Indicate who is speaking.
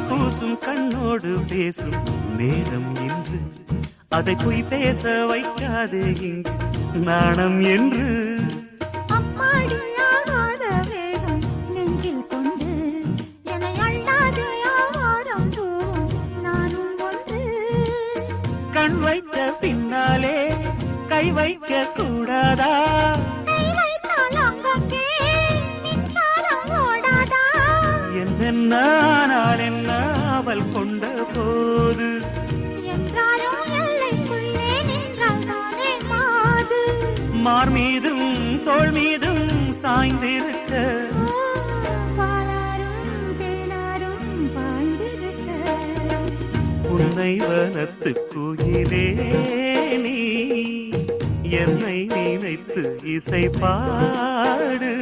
Speaker 1: பூசும் கண்ணோடு பேசும் நேரம் என்று அதை பொய் பேச வைக்காதே இங்கு நாணம் என்று கண் வைத்த பின்னாலே கை வைக்க கூடாதா நான் என்ன அவள் கொண்ட போது மார் மீதும் தோள் மீதும் சாய்ந்திருக்க உன்னை வனத்து குயிலே நீ என்னை நினைத்து இசை பாடு.